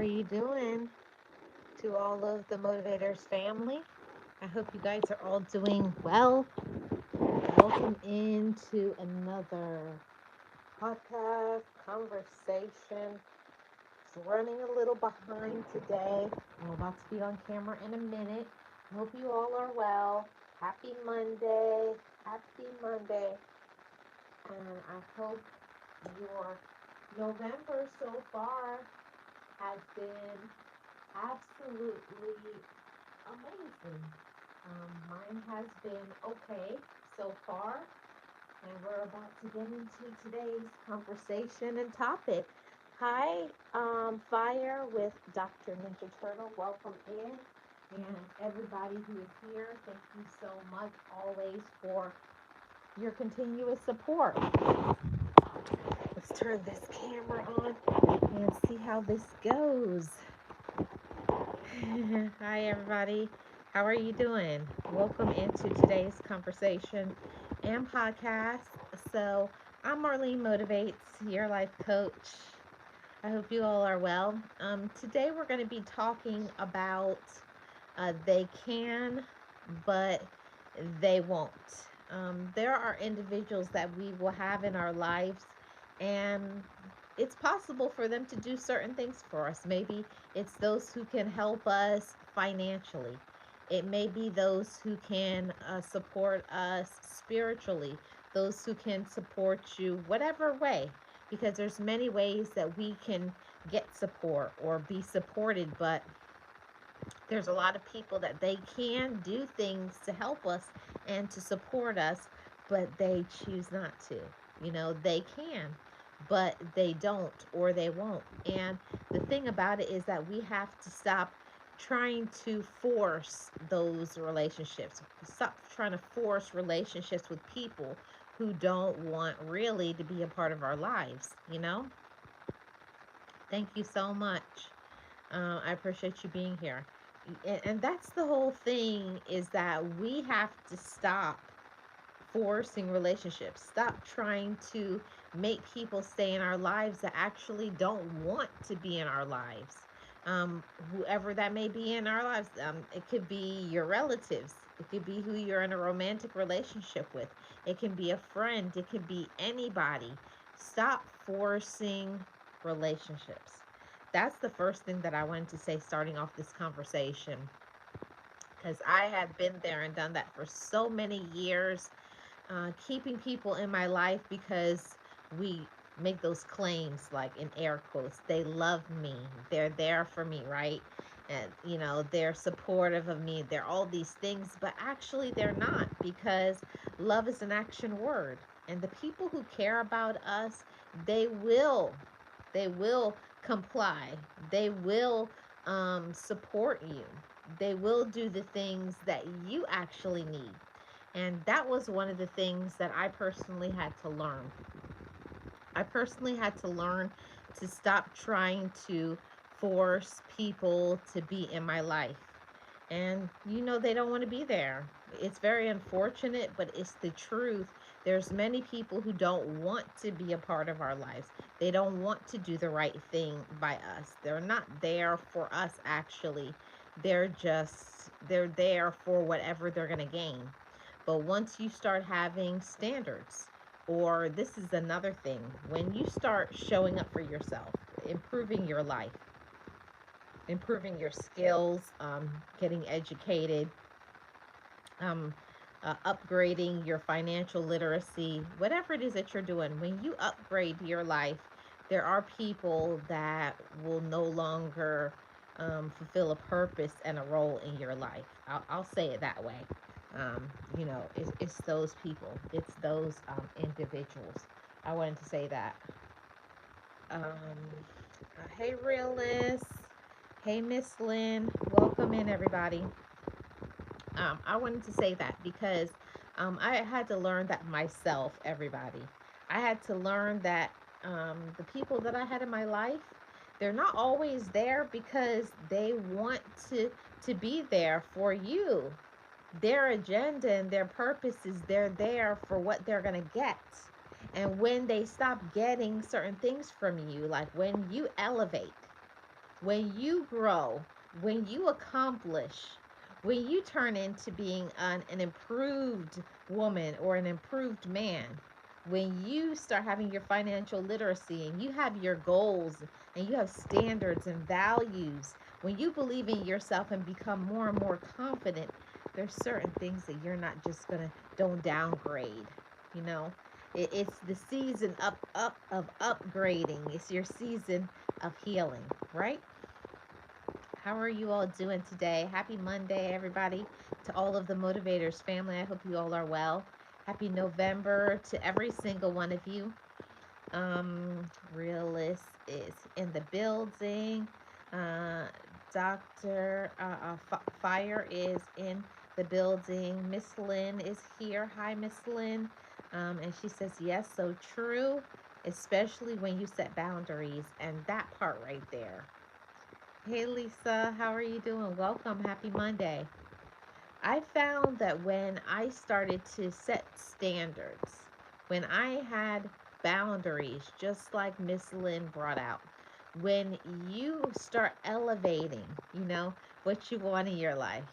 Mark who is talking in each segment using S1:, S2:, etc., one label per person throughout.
S1: are you doing to all of the Motivators family? I hope you guys are all doing well. Welcome into another podcast conversation. It's running a little behind today. I'm about to be on camera in a minute. I hope you all are well. Happy Monday. Happy Monday. And I hope your November so far has been absolutely amazing. Mine has been okay so far, and we're about to get into today's conversation and topic. Hi, Fire with Dr. Ninja Turtle. Welcome in. And everybody who is here, thank you so much always for your continuous support. Let's turn this camera on and see how this goes. Hi, everybody. How are you doing? Welcome into today's conversation and podcast. So, I'm Marlene Motivates, your life coach. I hope you all are well. Today, we're going to be talking about they can, but they won't. There are individuals that we will have in our lives, and it's possible for them to do certain things for us. Maybe it's those who can help us financially. It may be those who can support us spiritually, those who can support you whatever way, because there's many ways that we can get support or be supported, but there's a lot of people that they can do things to help us and to support us, but they choose not to. They can, but they don't or they won't. And the thing about it is that we have to stop trying to force those relationships. Stop trying to force relationships with people who don't want really to be a part of our lives. Thank you so much. I appreciate you being here. And that's the whole thing, is that we have to stop forcing relationships. Stop trying to make people stay in our lives that actually don't want to be in our lives. Whoever that may be in our lives, it could be your relatives. It could be who you're in a romantic relationship with. It can be a friend. It could be anybody. Stop forcing relationships. That's the first thing that I wanted to say starting off this conversation, because I had been there and done that for so many years, keeping people in my life because we make those claims, like in air quotes, they love me, they're there for me, right? And they're supportive of me, they're all these things, but actually they're not, because love is an action word. And the people who care about us, they will they will comply. They will support you. They will do the things that you actually need. And that was one of the things that I personally had to learn. I personally had to learn to stop trying to force people to be in my life. And they don't want to be there. It's very unfortunate, but it's the truth. There's many people who don't want to be a part of our lives. They don't want to do the right thing by us. They're not there for us, actually. They're there for whatever they're going to gain. But once you start having standards, or this is another thing, when you start showing up for yourself, improving your life, improving your skills, getting educated, upgrading your financial literacy, whatever it is that you're doing, when you upgrade your life, there are people that will no longer fulfill a purpose and a role in your life. I'll say it that way. It's those people, it's those individuals. I wanted to say that. Hey, Realist. Hey, Miss Lynn. Welcome in, everybody. I wanted to say that because I had to learn that myself, everybody. I had to learn that the people that I had in my life, they're not always there because they want to be there for you. Their agenda and their purpose is they're there for what they're going to get. And when they stop getting certain things from you, like when you elevate, When you grow, when you accomplish, when you turn into being an improved woman or an improved man, when you start having your financial literacy and you have your goals and you have standards and values, when you believe in yourself and become more and more confident, there's certain things that you're not just gonna don't downgrade. You know, it's the season up of upgrading. It's your season of healing, right? How are you all doing today? Happy Monday, everybody, to all of the Motivators family. I hope you all are well. Happy November to every single one of you. Realist is in the building. Uh, Dr. Fire is in the building. Miss Lynn is here. Hi, Miss Lynn. And she says, yes, so true, especially when you set boundaries. And that part right there. Hey Lisa, how are you doing? Welcome. Happy Monday. I found that when I started to set standards, when I had boundaries, just like Miss Lynn brought out, when you start elevating, what you want in your life,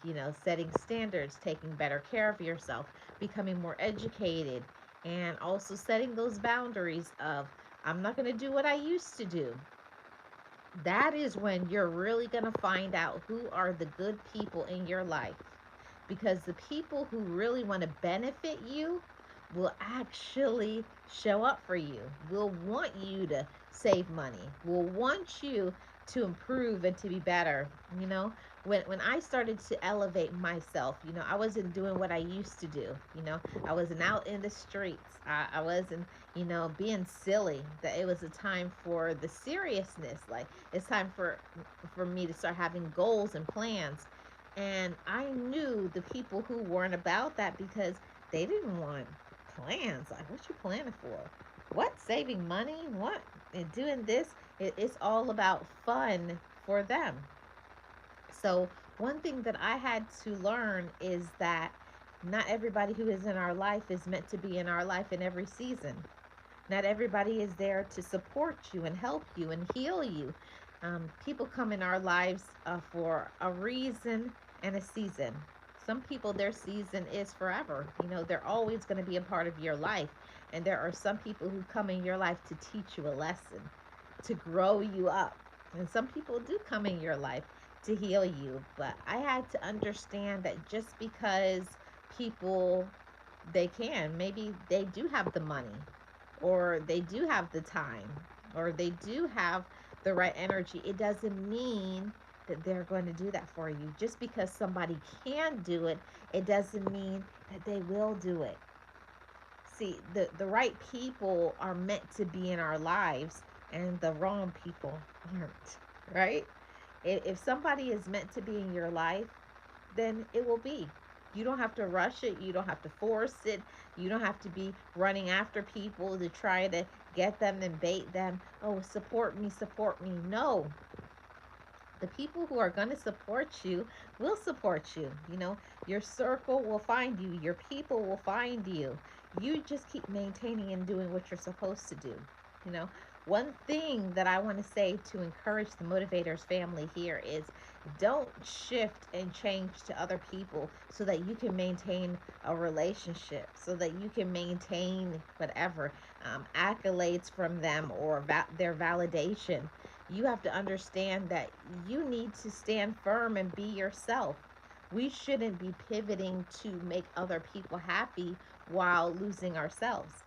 S1: setting standards, taking better care of yourself, becoming more educated, and also setting those boundaries of, I'm not going to do what I used to do. That is when you're really going to find out who are the good people in your life. Because the people who really want to benefit you will actually show up for you, will want you to save money, will want you to improve and to be better. You know, when I started to elevate myself, I wasn't doing what I used to do. I wasn't out in the streets. I wasn't, being silly. That it was a time for the seriousness. Like it's time for me to start having goals and plans. And I knew the people who weren't about that because they didn't want plans. Like, what you planning for? What? Saving money? What? And doing this? It's all about fun for them. So, one thing that I had to learn is that not everybody who is in our life is meant to be in our life in every season. Not everybody is there to support you and help you and heal you. People come in our lives for a reason and a season. Some people, their season is forever. They're always going to be a part of your life. And there are some people who come in your life to teach you a lesson, to grow you up. And some people do come in your life to heal you. But I had to understand that just because people, they can, maybe they do have the money, or they do have the time, or they do have the right energy, it doesn't mean that they're going to do that for you. Just because somebody can do it, it doesn't mean that they will do it. See, the right people are meant to be in our lives, and the wrong people aren't, right? If somebody is meant to be in your life, then it will be. You don't have to rush it. You don't have to force it. You don't have to be running after people to try to get them and bait them. Oh, support me, support me. No, the people who are going to support you will support you. Your circle will find you, your people will find you. You just keep maintaining and doing what you're supposed to do. you know One thing that I want to say to encourage the motivators family here is, don't shift and change to other people so that you can maintain a relationship, so that you can maintain whatever accolades from them or their validation. You have to understand that you need to stand firm and be yourself. We shouldn't be pivoting to make other people happy while losing ourselves.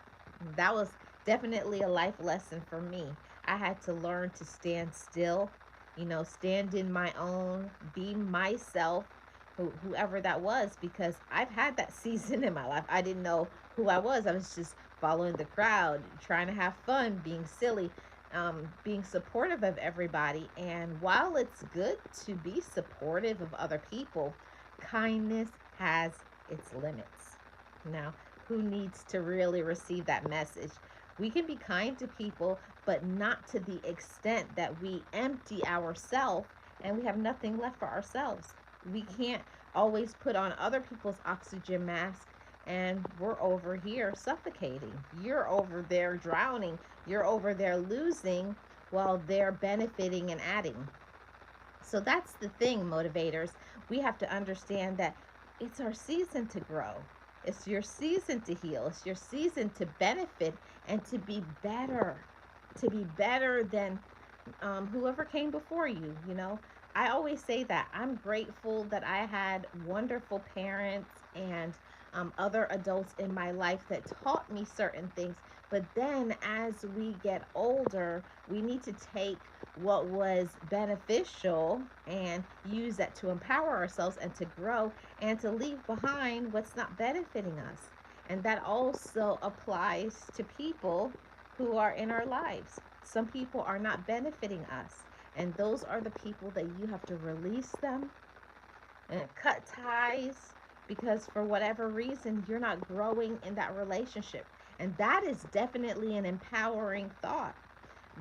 S1: That was definitely a life lesson for me. I had to learn to stand still, stand in my own, be myself, whoever that was, because I've had that season in my life. I didn't know who I was. I was just following the crowd, trying to have fun, being silly, being supportive of everybody. And while it's good to be supportive of other people, kindness has its limits. Now, who needs to really receive that message? We can be kind to people, but not to the extent that we empty ourselves and we have nothing left for ourselves. We can't always put on other people's oxygen mask and we're over here suffocating. You're over there drowning. You're over there losing while they're benefiting and adding. So that's the thing, motivators. We have to understand that it's our season to grow. It's your season to heal. It's your season to benefit and to be better. To be better than whoever came before you, you know. I always say that I'm grateful that I had wonderful parents and other adults in my life that taught me certain things. But then as we get older, we need to take what was beneficial and use that to empower ourselves and to grow and to leave behind what's not benefiting us. And that also applies to people who are in our lives. Some people are not benefiting us, and those are the people that you have to release them and cut ties because for whatever reason you're not growing in that relationship. And that is definitely an empowering thought.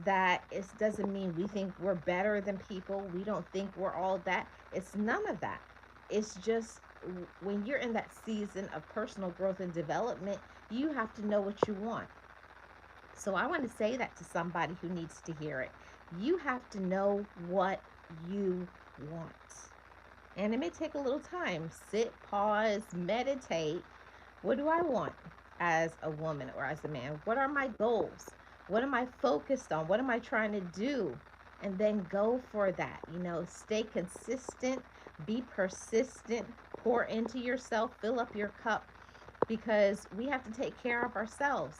S1: That it doesn't mean we think we're better than people. We don't think we're all that. It's none of that. It's just when you're in that season of personal growth and development, you have to know what you want. So I want to say that to somebody who needs to hear it. You have to know what you want. And it may take a little time. Sit, pause, meditate. What do I want as a woman or as a man? What are my goals? What am I focused on? What am I trying to do? And then go for that. You know, stay consistent, be persistent, pour into yourself, fill up your cup because we have to take care of ourselves.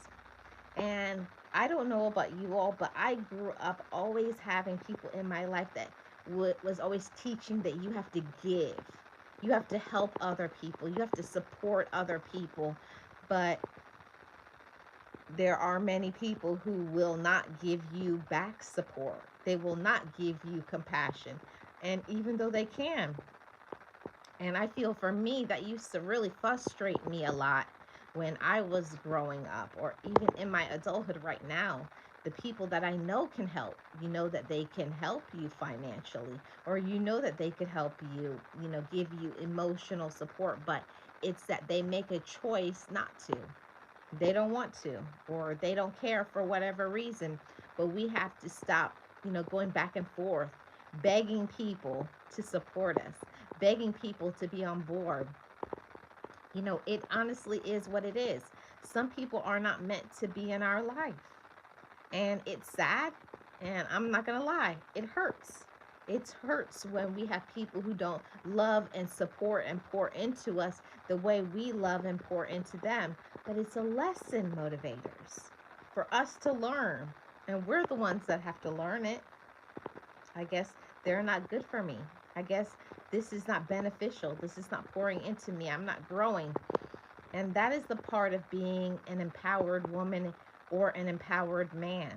S1: And I don't know about you all, but I grew up always having people in my life that was always teaching that you have to give. You have to help other people. You have to support other people. But there are many people who will not give you back support. They will not give you compassion. And even though they can, and I feel for me that used to really frustrate me a lot when I was growing up, or even in my adulthood right now. The people that I know can help, you know that they can help you financially, or you know that they could help you, you know, give you emotional support, but it's that they make a choice not to. They don't want to, or they don't care for whatever reason. But we have to stop, you know, going back and forth, begging people to support us, begging people to be on board. You know, it honestly is what it is. Some people are not meant to be in our life. And it's sad. And I'm not going to lie, it hurts. It hurts when we have people who don't love and support and pour into us the way we love and pour into them. But it's a lesson, motivators, for us to learn. And we're the ones that have to learn it. I guess they're not good for me. I guess this is not beneficial. This is not pouring into me. I'm not growing. And that is the part of being an empowered woman or an empowered man.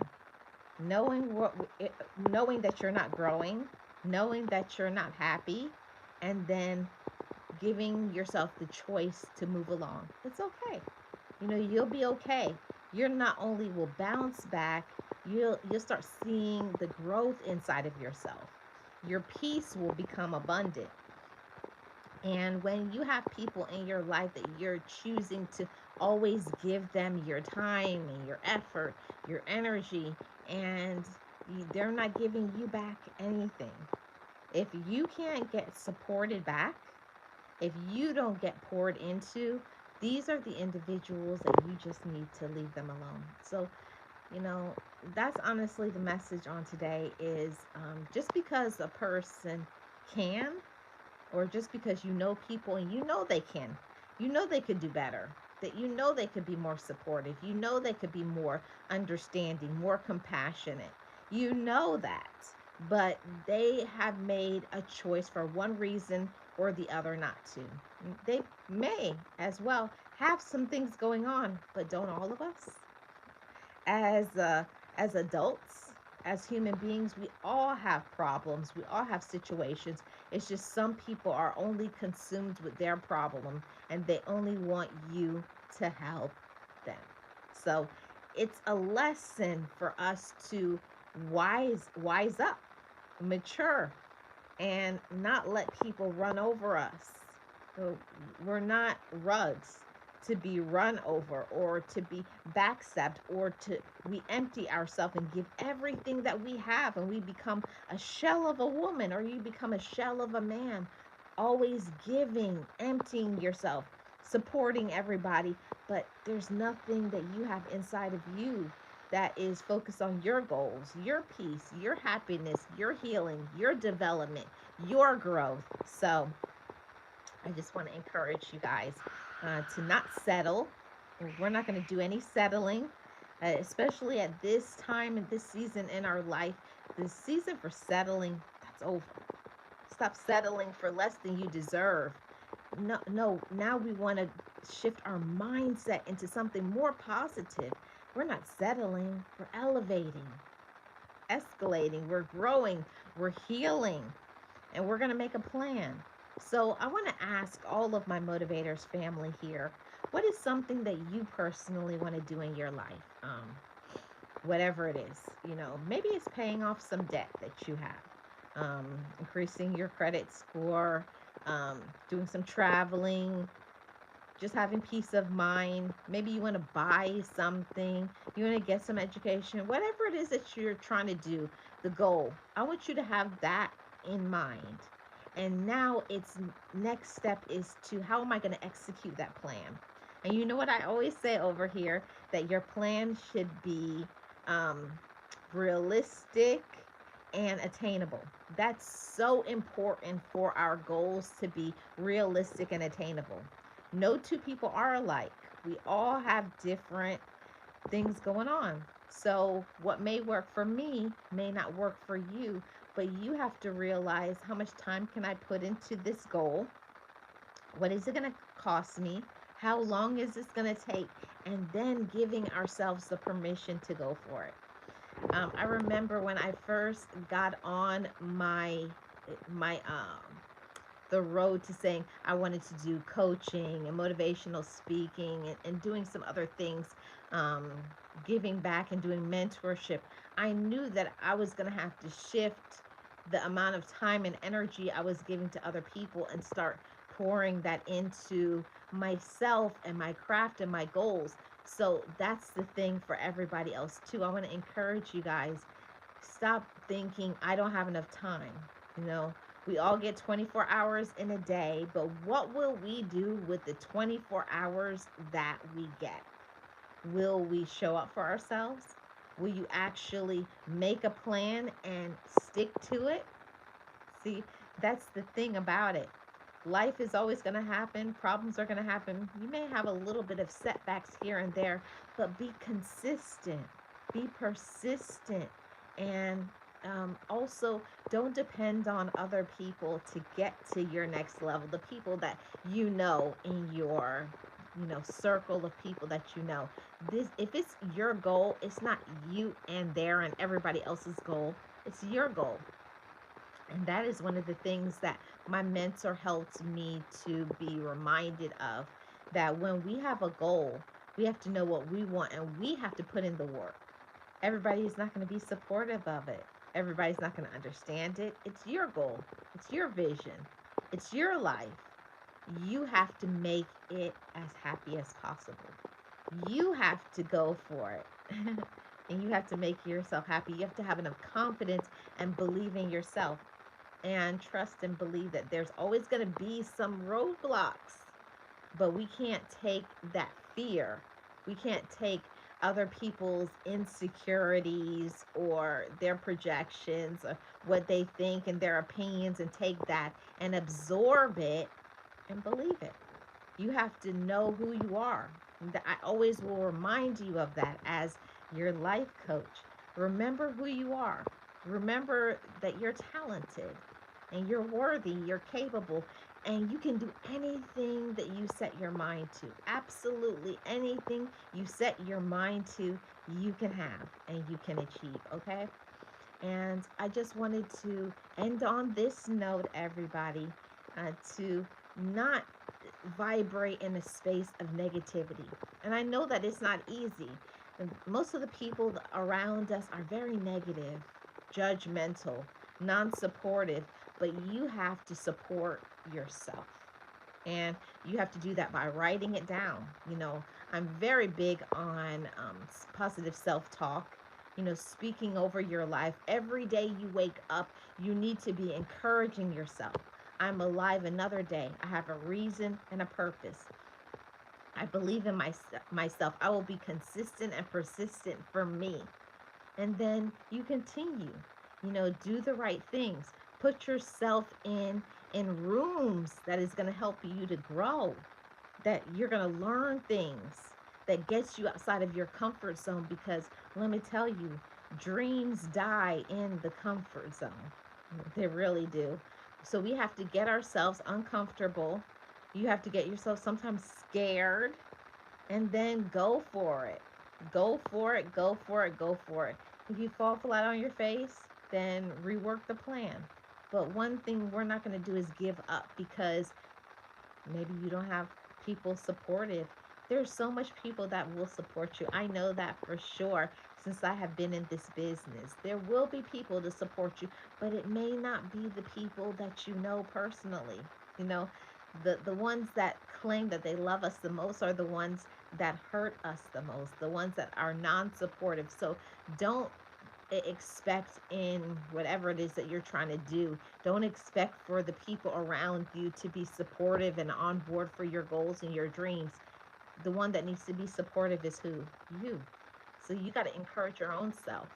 S1: Knowing what, knowing that you're not growing, knowing that you're not happy, and then giving yourself the choice to move along. It's okay. You know, you'll be okay. You're not only will bounce back, you'll start seeing the growth inside of yourself. Your peace will become abundant. And when you have people in your life that you're choosing to always give them your time and your effort, your energy, and they're not giving you back anything. If you can't get supported back, if you don't get poured into, these are the individuals that you just need to leave them alone. So, you know, that's honestly the message on today is just because a person can, or just because you know people and you know they can, you know they could do better, that you know they could be more supportive, you know they could be more understanding, more compassionate, you know that, but they have made a choice for one reason or the other not to. They may as well have some things going on, but don't all of us? as as adults, as human beings, we all have problems, we all have situations. It's just some people are only consumed with their problem and they only want you to help them. So it's a lesson for us to wise up, mature, and not let people run over us. So we're not rugs to be run over or to be backstabbed or to we empty ourselves and give everything that we have and we become a shell of a woman or you become a shell of a man, always giving, emptying yourself, supporting everybody, but there's nothing that you have inside of you that is focused on your goals, your peace, your happiness, your healing, your development, your growth. So I just want to encourage you guys to not settle. We're not going to do any settling, especially at this time and this season in our life. The season for settling, that's over. Stop settling for less than you deserve. No, no, now we want to shift our mindset into something more positive. We're not settling, we're elevating, escalating, we're growing, we're healing, and we're going to make a plan. So, I want to ask all of my motivators family here, what is something that you personally want to do in your life? Whatever it is, maybe it's paying off some debt that you have, increasing your credit score, doing some traveling, just having peace of mind. Maybe you want to buy something, you want to get some education, whatever it is that you're trying to do, the goal. I want you to have that in mind. And now it's next step is to how am I going to execute that plan? And you know what I always say over here that your plan should be um, realistic and attainable. That's so important for our goals to be realistic and attainable. No two people are alike. We all have different things going on. So, what may work for me may not work for you, but you have to realize how much time can I put into this goal? What is it going to cost me? How long is this going to take? And then giving ourselves the permission to go for it. I remember when I first got on my the road to saying I wanted to do coaching and motivational speaking and doing some other things, um, giving back and doing mentorship. I knew that I was going to have to shift the amount of time and energy I was giving to other people and start pouring that into myself and my craft and my goals. So that's the thing for everybody else too. I want to encourage you guys, stop thinking I don't have enough time. You know, we all get 24 hours in a day, but what will we do with the 24 hours that we get? Will we show up for ourselves? Will you actually make a plan and stick to it? See, that's the thing about it. Life is always going to happen. Problems are going to happen. You may have a little bit of setbacks here and there, but be consistent, be persistent, and also don't depend on other people to get to your next level. The people that you know in your circle of people that you know. This, if it's your goal, it's not you and their and everybody else's goal. It's your goal. And that is one of the things that my mentor helped me to be reminded of, that when we have a goal, we have to know what we want and we have to put in the work. Everybody is not going to be supportive of it. Everybody's not going to understand it. It's your goal. It's your vision. It's your life. You have to make it as happy as possible. You have to go for it. And you have to make yourself happy. You have to have enough confidence and believe in yourself and trust and believe that there's always going to be some roadblocks, but we can't take that fear. We can't take other people's insecurities or their projections or what they think and their opinions and take that and absorb it and believe it. You have to know who you are. I always will remind you of that as your life coach. Remember who you are. Remember that you're talented and you're worthy, you're capable, and you can do anything that you set your mind to. Absolutely anything you set your mind to, you can have and you can achieve, okay? And I just wanted to end on this note, everybody, to not vibrate in a space of negativity. And I know that it's not easy. And most of the people around us are very negative, judgmental, non supportive, but you have to support yourself. And you have to do that by writing it down. I'm very big on positive self-talk, speaking over your life. Every day you wake up, you need to be encouraging yourself. I'm alive another day. I have a reason and a purpose. I believe in myself. I will be consistent and persistent for me. And then you continue, do the right things. Put yourself in rooms that is going to help you to grow, that you're going to learn things that gets you outside of your comfort zone, because let me tell you, dreams die in the comfort zone. They really do. So we have to get ourselves uncomfortable. You have to get yourself sometimes scared, and then go for it. Go for it, go for it, go for it. If you fall flat on your face, then rework the plan. But one thing we're not going to do is give up, because maybe you don't have people supportive. There's so much people that will support you. I know that for sure, since I have been in this business. There will be people to support you, but it may not be the people that you know personally. You know, the ones that claim that they love us the most are the ones that hurt us the most, the ones that are non-supportive. So don't expect, in whatever it is that you're trying to do, don't expect for the people around you to be supportive and on board for your goals and your dreams. The one that needs to be supportive is who? You. So you got to encourage your own self.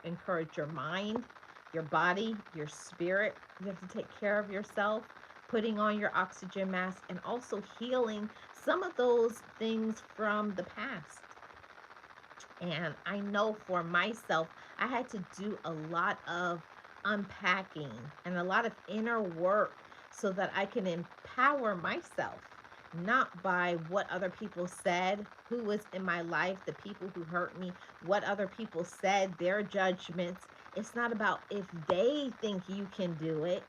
S1: Encourage your mind, your body, your spirit. You have to take care of yourself, putting on your oxygen mask, and also healing some of those things from the past. And I know for myself, I had to do a lot of unpacking and a lot of inner work so that I can empower myself, not by what other people said, who was in my life, the people who hurt me, what other people said, their judgments. It's not about if they think you can do it,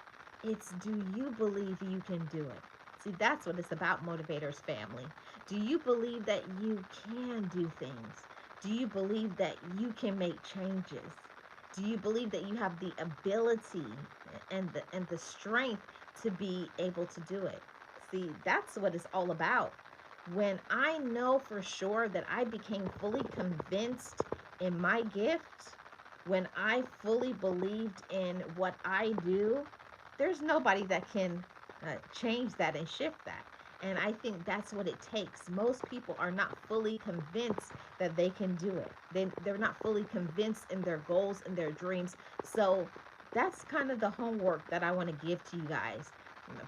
S1: it's do you believe you can do it? See, that's what it's about, Motivators family. Do you believe that you can do things? Do you believe that you can make changes? Do you believe that you have the ability and the strength to be able to do it? See, that's what it's all about. When I know for sure that I became fully convinced in my gift, when I fully believed in what I do, there's nobody that can change that and shift that. And I think that's what it takes. Most people are not fully convinced that they can do it. They're not fully convinced in their goals and their dreams. So that's kind of the homework that I want to give to you guys.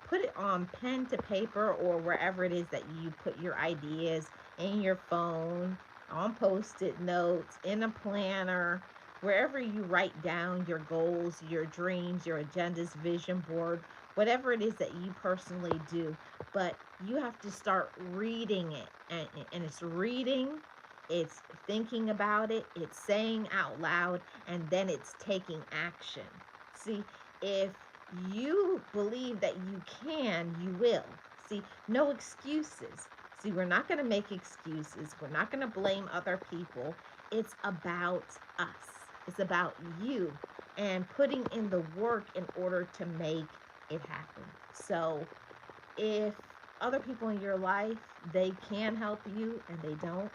S1: Put it on pen to paper, or wherever it is that you put your ideas, in your phone, on post-it notes, in a planner, wherever you write down your goals, your dreams, your agendas, vision board, whatever it is that you personally do. But you have to start reading it. And it's reading, it's thinking about it, it's saying out loud, and then it's taking action. See, if you believe that you can, you will. See, no excuses. See, we're not going to make excuses. We're not going to blame other people. It's about us. It's about you and putting in the work in order to make it happen. So, if other people in your life, they can help you and they don't,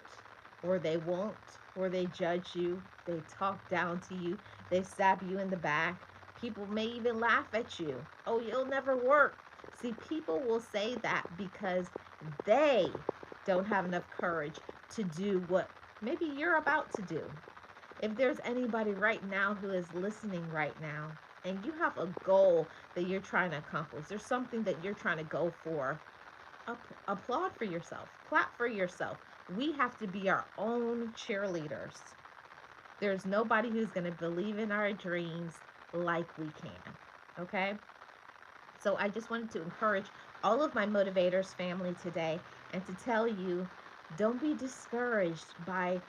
S1: or they won't, or they judge you, they talk down to you, they stab you in the back, people may even laugh at you. Oh, you'll never work. See, people will say that because they don't have enough courage to do what maybe you're about to do. If there's anybody right now who is listening right now, and you have a goal that you're trying to accomplish, there's something that you're trying to go for, applaud for yourself, clap for yourself. We have to be our own cheerleaders. There's nobody who's going to believe in our dreams like we can. Okay? So I just wanted to encourage all of my motivators family today, and to tell you, don't be discouraged by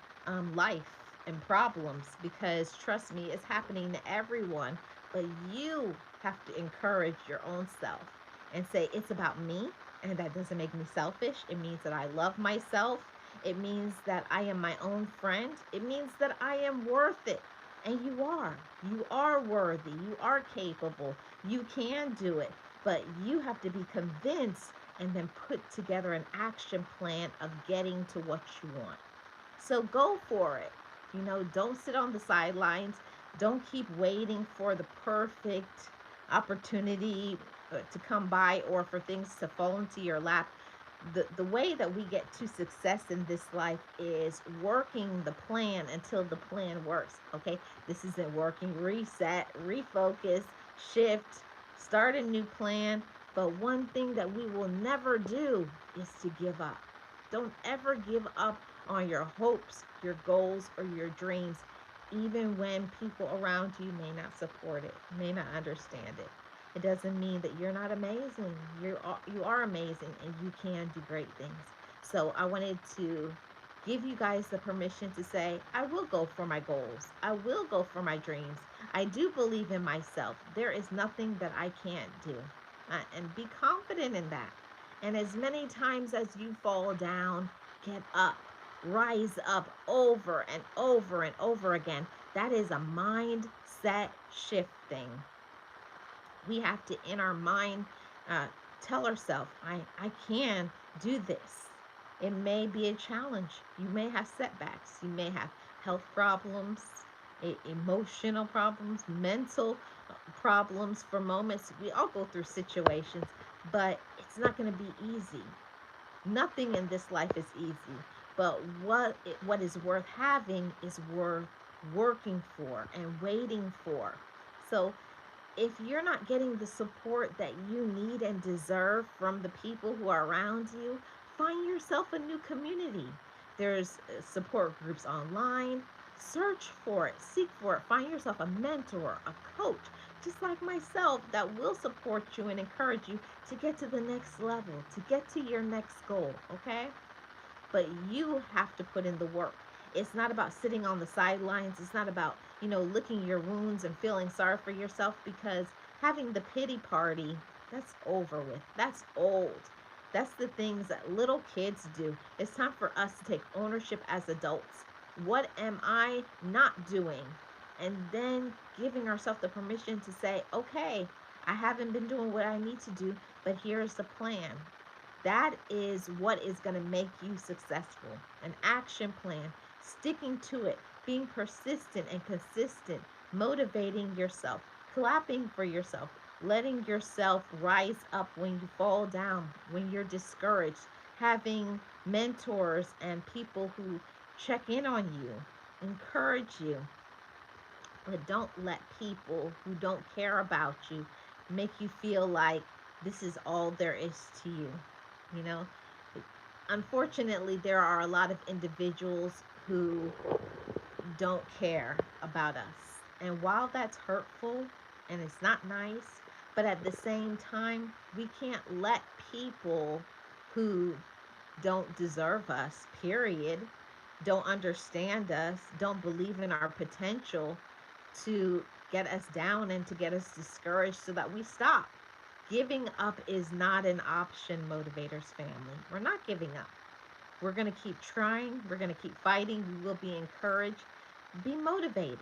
S1: life and problems, because trust me, it's happening to everyone. But you have to encourage your own self and say, it's about me. And that doesn't make me selfish. It means that I love myself. It means that I am my own friend. It means that I am worth it. And you are. You are worthy. You are capable. You can do it. But you have to be convinced and then put together an action plan of getting to what you want. So go for it. Don't sit on the sidelines. Don't keep waiting for the perfect opportunity to come by or for things to fall into your lap. The way that we get to success in this life is working the plan until the plan works. Okay, this isn't working. Reset, refocus, shift, start a new plan. But one thing that we will never do is to give up. Don't ever give up on your hopes, your goals, or your dreams, even when people around you may not support it, may not understand it. It doesn't mean that you're not amazing. You are amazing and you can do great things. So I wanted to give you guys the permission to say, I will go for my goals. I will go for my dreams. I do believe in myself. There is nothing that I can't do. And be confident in that. And as many times as you fall down, get up, rise up over and over and over again. That is a mindset shifting. We have to, in our mind, uh, tell ourselves, I can do this. It may be a challenge. You may have setbacks. You may have health problems, emotional problems, mental problems for moments. We all go through situations, but it's not going to be easy. Nothing in this life is easy, but what is worth having is worth working for and waiting for. So if you're not getting the support that you need and deserve from the people who are around you, find yourself a new community. There's support groups online. Search for it, seek for it, find yourself a mentor, a coach, just like myself, that will support you and encourage you to get to the next level, to get to your next goal, okay? But you have to put in the work. It's not about sitting on the sidelines. It's not about, licking your wounds and feeling sorry for yourself, because having the pity party, that's over with. That's old. That's the things that little kids do. It's time for us to take ownership as adults. What am I not doing? And then giving ourselves the permission to say, okay, I haven't been doing what I need to do, but here's the plan. That is what is going to make you successful. An action plan, sticking to it, being persistent and consistent, motivating yourself, clapping for yourself, letting yourself rise up when you fall down, when you're discouraged, having mentors and people who check in on you, encourage you. But don't let people who don't care about you make you feel like this is all there is to you. You know, unfortunately, there are a lot of individuals who don't care about us. And while that's hurtful and it's not nice, but at the same time, we can't let people who don't deserve us, period, don't understand us, don't believe in our potential, to get us down and to get us discouraged so that we stop. Giving up is not an option, Motivators family. We're not giving up. We're going to keep trying. We're going to keep fighting. We will be encouraged. Be motivated.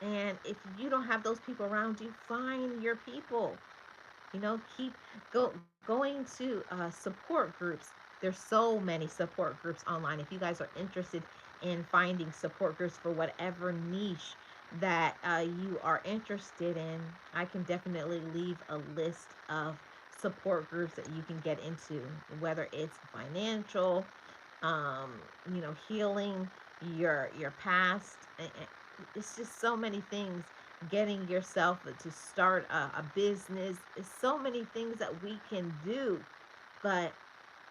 S1: And if you don't have those people around you, find your people. Keep going to support groups. There's so many support groups online. If you guys are interested in finding support groups for whatever niche that you are interested in, I can definitely leave a list of support groups that you can get into, whether it's financial, um, healing your past. It's just so many things. Getting yourself to start a business. It's so many things that we can do, but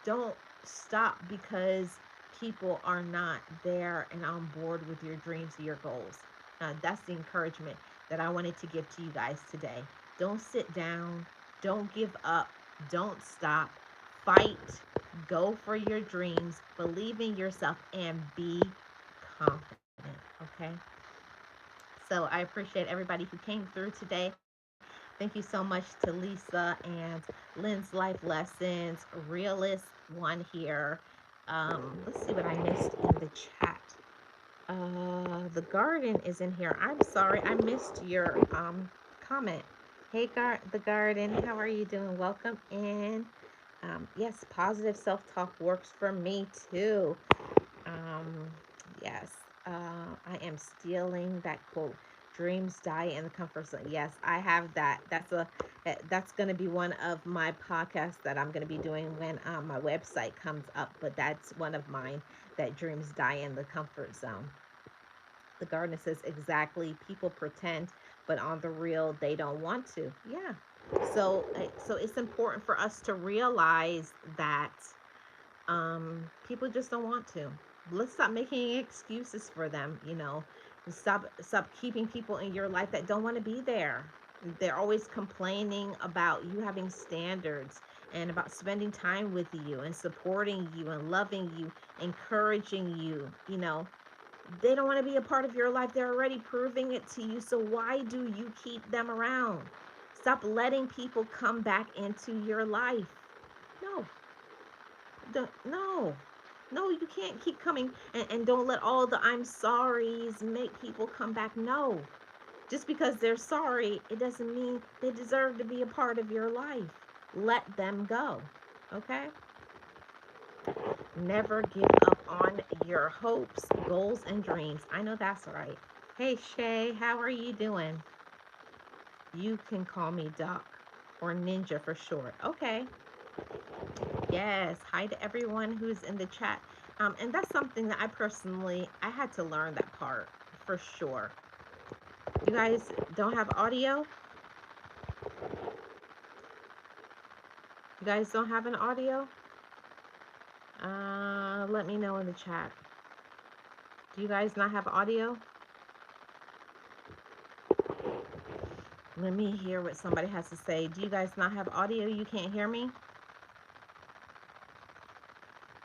S1: don't stop because people are not there and on board with your dreams or your goals. That's the encouragement that I wanted to give to you guys today. Don't sit down. Don't give up. Don't stop. Fight. Go for your dreams. Believe in yourself and be confident. Okay? So I appreciate everybody who came through today. Thank you so much to Lisa and Lynn's Life Lessons, Realist One here. Let's see what I missed in the chat. The garden is in here. I'm sorry, I missed your comment. Hey, the garden, how are you doing? Welcome in. Yes, positive self-talk works for me too. Um, yes, I am stealing that quote. Dreams die in the comfort zone. Yes, I have that. That's going to be one of my podcasts that I'm going to be doing when my website comes up. But that's one of mine. That dreams die in the comfort zone. The gardener says exactly. People pretend, but on the real, they don't want to. Yeah. So it's important for us to realize that people just don't want to. Let's stop making excuses for them. Stop keeping people in your life that don't want to be there. They're always complaining about you having standards and about spending time with you and supporting you and loving you, encouraging you. They don't want to be a part of your life. They're already proving it to you. So why do you keep them around? Stop letting people come back into your life. No, no, no, you can't keep coming, and don't let all the I'm sorry's make people come back. No, just because they're sorry, it doesn't mean they deserve to be a part of your life. Let them go. Okay? Never give up on your hopes, goals, and dreams. I know that's right. Hey, Shay, how are you doing? You can call me Doc or Ninja for short. Okay. Yes. Hi to everyone who's in the chat. And that's something that I had to learn that part for sure. You guys don't have audio? You guys don't have an audio? Let me know in the chat. Do you guys not have audio? Let me hear what somebody has to say. Do you guys not have audio? You can't hear me?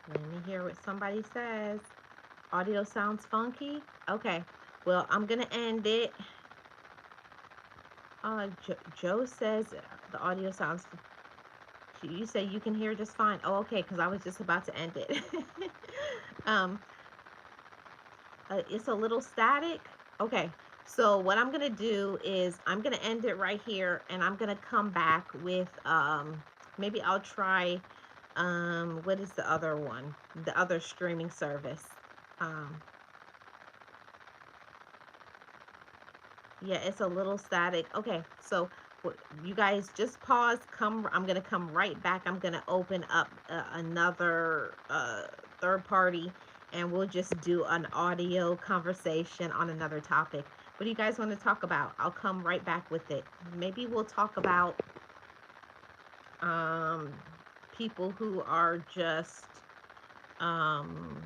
S1: Let me hear what somebody says. Audio sounds funky? Okay. Well, I'm going to end it. Joe says the audio sounds. You say you can hear just fine. Oh, okay, because I was just about to end it. um, it's a little static. Okay, so what I'm gonna do is I'm gonna end it right here, and I'm gonna come back with maybe I'll try what is the other one? The other streaming service. Um, Yeah, it's a little static. Okay, so you guys just pause. I'm gonna come right back. I'm gonna open up another third party, and we'll just do an audio conversation on another topic. What do you guys want to talk about? I'll come right back with it. Maybe we'll talk about um, people who are just um,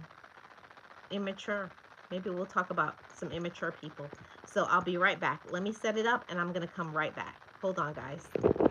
S1: immature. Maybe we'll talk about some immature people. So I'll be right back. Let me set it up and I'm going to come right back. Hold on, guys.